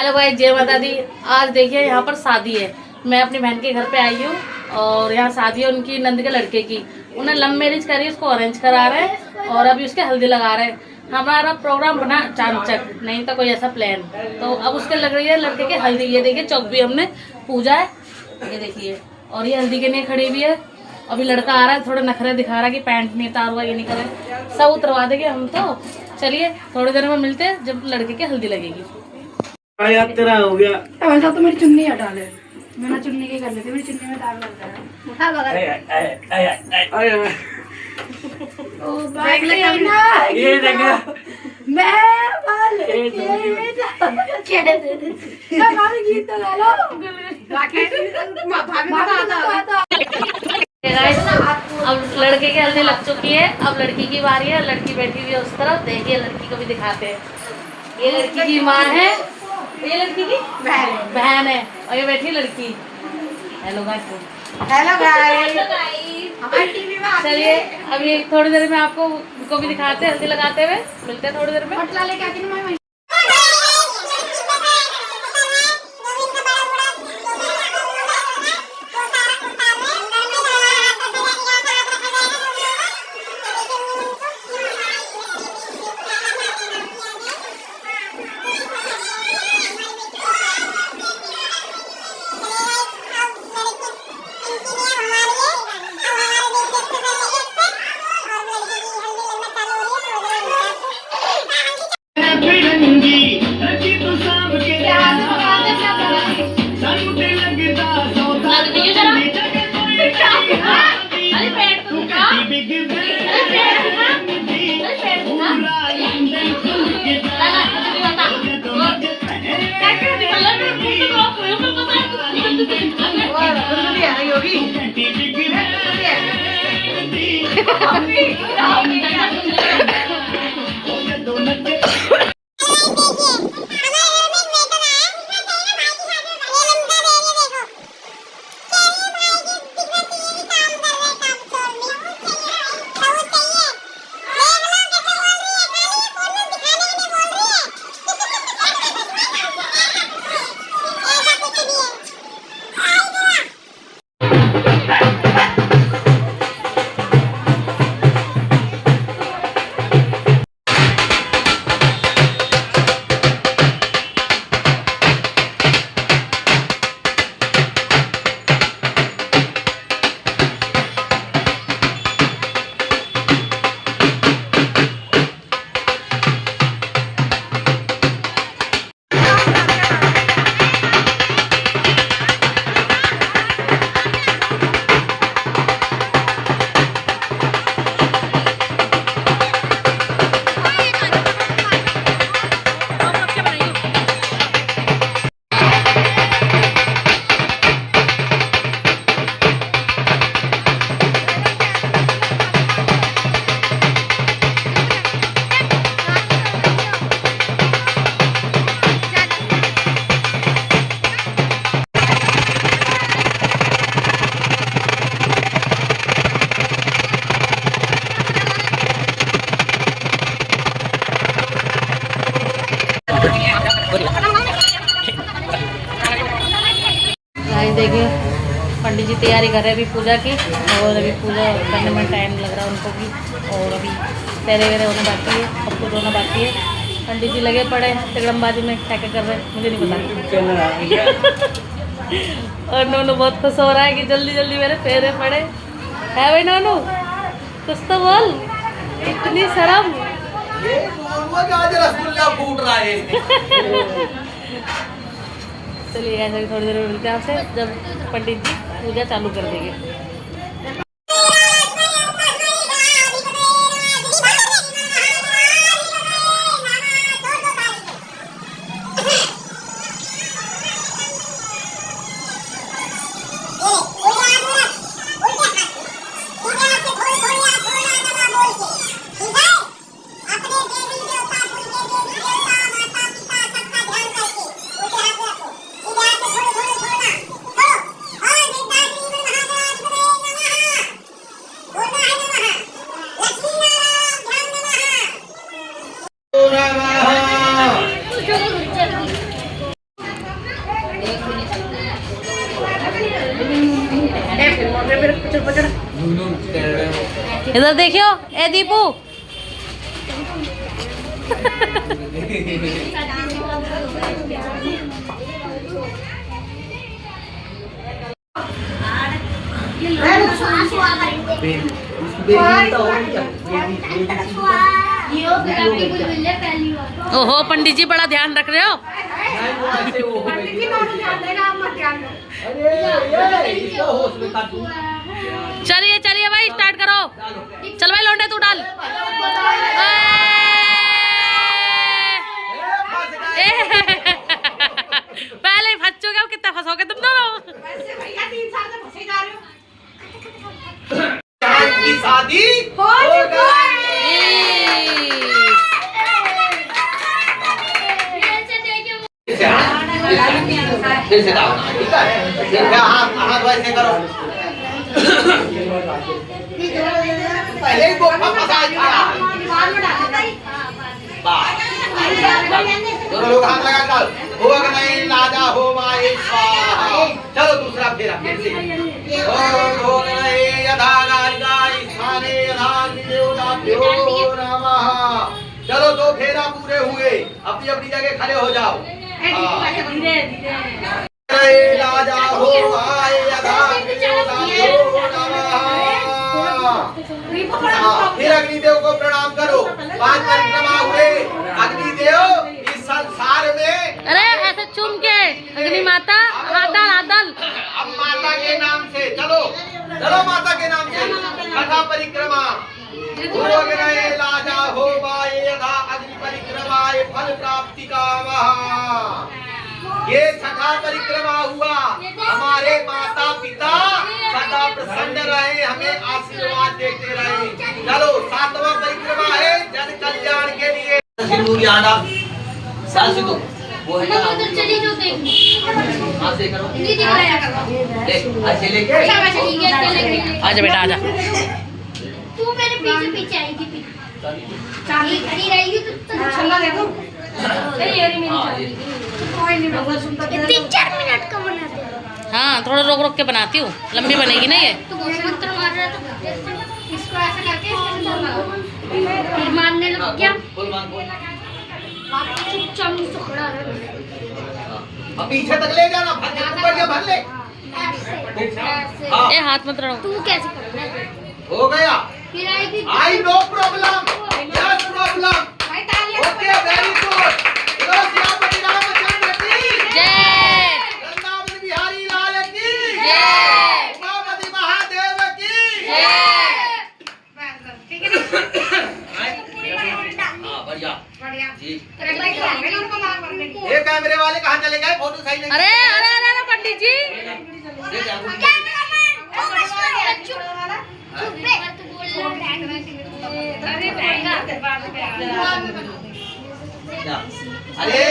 Hello भाई, जय माता दी। आज देखिए यहाँ पर शादी है। मैं अपनी बहन के घर पे आई हूँ और यहाँ शादी है उनकी नंद के लड़के की। उन्हें लव मैरिज करी, उसको अरेंज करा रहे हैं और अभी उसके हल्दी लगा रहे हैं। हमारा प्रोग्राम बना चांचक, नहीं था कोई ऐसा प्लान। तो अब उसके लग रही है लड़के के हल्दी। ये देखिए चौक भी हमने पूजा है, ये देखिए। और ये हल्दी के लिए खड़ी हुई है। अभी लड़का आ रहा है, थोड़े नखरे दिखा रहा है कि पैंट नहीं उतार हुआ, ये नहीं करे। सब उतरवा देंगे हम तो। चलिए थोड़ी देर में मिलते हैं जब लड़के की हल्दी लगेगी। यार तेरा हो गया। वैसा तो मेरी चुन्नी हटा ले। बिना चुन्नी के कर लेते, मेरी चुन्नी में दाग लग रहा है। उठा बगल ओ बैग ले ना, ये देखा मैं बाल के मैं बाल गीत तो गा लो भाभी अब लड़के की हल्दी लग चुकी है, अब लड़की की बारी है। लड़की बैठी हुई है उस तरफ, देखिए लड़की को भी दिखाते हैं। ये लड़की की माँ है, ये लड़की की बहन है और ये बैठी लड़की। हेलो गाइस, हेलो गाइस, हमारी टीवी में चलिए अभी थोड़ी देर में आपको को भी दिखाते हैं हल्दी लगाते हुए। मिलते हैं थोड़ी देर में। पटला लेके आके ना मैं देखिए पंडित जी तैयारी कर रहे हैं अभी पूजा की। और अभी पूजा करने में टाइम लग रहा है उनको भी। और अभी पहले वेरे होने बाकी है, सब कुछ होना बाकी है। पंडित जी लगे पड़े तिगड़मबाजी में, क्या क्या कर रहे हैं मुझे नहीं पता। और नोनू बहुत खुश हो रहा है कि जल्दी जल्दी मेरे फेरे पड़े। है भाई नोनू, कुछ तो बोल, इतनी शर्म। चलिए ऐसे थोड़ी देर में मिलते हैं आपसे जब पंडित जी पूजा चालू कर देंगे। इधर देखियो, ए दीपू। ओहो पंडित जी बड़ा ध्यान रख रहे हो। चलिए चलिए भाई स्टार्ट करो। चल भाई लौंडे तू डाल। पहले ही फंस चुके हो, कितना फंसोगे तुम दोनों। की शादी हो फिर से डालना, ठीक है। फिर हाथ वैसे करो। पहले ही गोफा फंसा दिया। दोनों लोग हाथ लगा कर हो अग्नि लाजा हो माए स्वाहा। चलो दूसरा फेरा फिर से। ओम हो अग्नि यथा गायिका स्थाने यथा देवताभ्यो नमः। चलो दो फेरा पूरे हुए, अपनी अपनी जगह खड़े हो जाओ। राजा हो आए यथा देवताभ्यो नमः। फिर अग्निदेव को प्रणाम करो। 5 परिक्रमा हुए। अग्निदेव इस संसार में, अरे ऐसे चुम के अग्नि माता आदल। अब माता के नाम से चलो, चलो माता के नाम से छठा परिक्रमा। लाजा हो माए यथा अग्नि परिक्रमाए फल प्राप्ति का महा। ये छठा परिक्रमा हुआ। हमारे माता पिता सदा प्रसन्न रहे, हमें आशीर्वाद देते रहे। चलो 7वां परिक्रमा है जन कल्याण के लिए। सिंदूर याद आप साल से तो वो है ना, चली जो हाथ से करो। नहीं दिखाया करो। ले ऐसे लेके आजा बेटा आजा। तू मेरे पीछे पीछे आएगी। चाबी खड़ी रहेगी तो छल्ला दे दो। अरे यार मेरी चाबी कोई नहीं, बहुत सुंदर। 3-4 मिनट का बनाते हैं। हाँ थोड़ा रोक रोक के बनाती हूँ, लंबी बनेगी ना ये। तो मंत्र मार रहा था, इसको ऐसे करके फिर मारने लग गया। चुपचाप मुझसे खड़ा रहा। अब पीछे तक ले जाना, भर के ऊपर या भर ले। ऐसे ए हाथ मत रहो। तू कैसे करना है? हो गया। फिर आएगी I know problem, yes problem. Okay very good. बोलो श्यामपति रामचंद्र की जय। वृंदावन बिहारी लाल की जय। उमापति महादेव की जय। ठीक है हाँ बढ़िया बढ़िया जी। ये ये कैमरे वाले कहाँ चले गए? फोटो सही नहीं। अरे अरे अरे अरे पंडित जी। ये क्या हुआ? क्या? अरे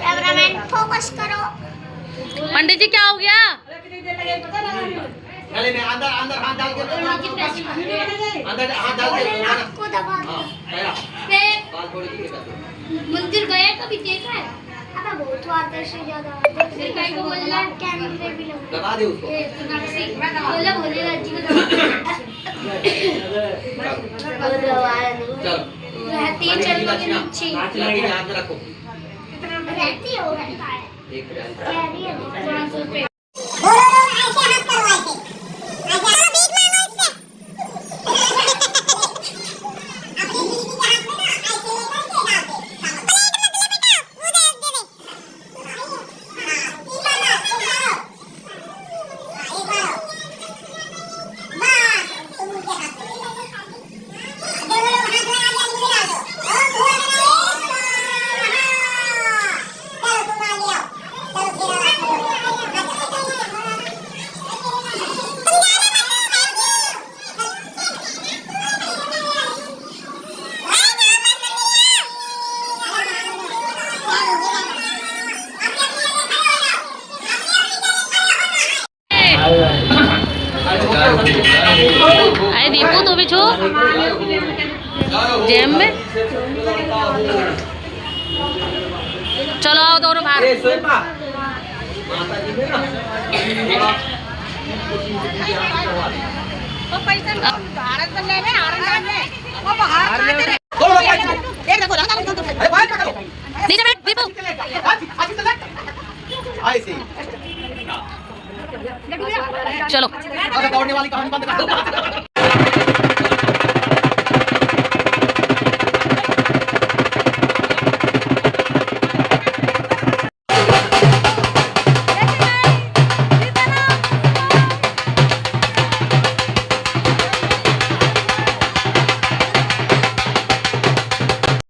कैमरामैन फोकस करो। पंडित जी क्या हो गया? गले में अंदर अंदर हाथ डाल के अंदर हाथ डाल के आपको दबा हाँ पहला फिर बाल थोड़ी सी कर दो। मंदिर गए कभी देखा है? अबे बहुत वाटर से ज्यादा फिर कहीं को बोलना कैमरे भी लगा लगा दे उसको। बोला बोलेगा जी को चलो रहती है चल के नीचे लगी हाथ में रखो। रहती हो रहता है एक कह रही है 500 रुपए। अरे दीपू तू भी छू जेब में। चलो आओ दोनों बाहर। माता जी में ना चलो दौड़ने वाली कहानी बंद कर दो।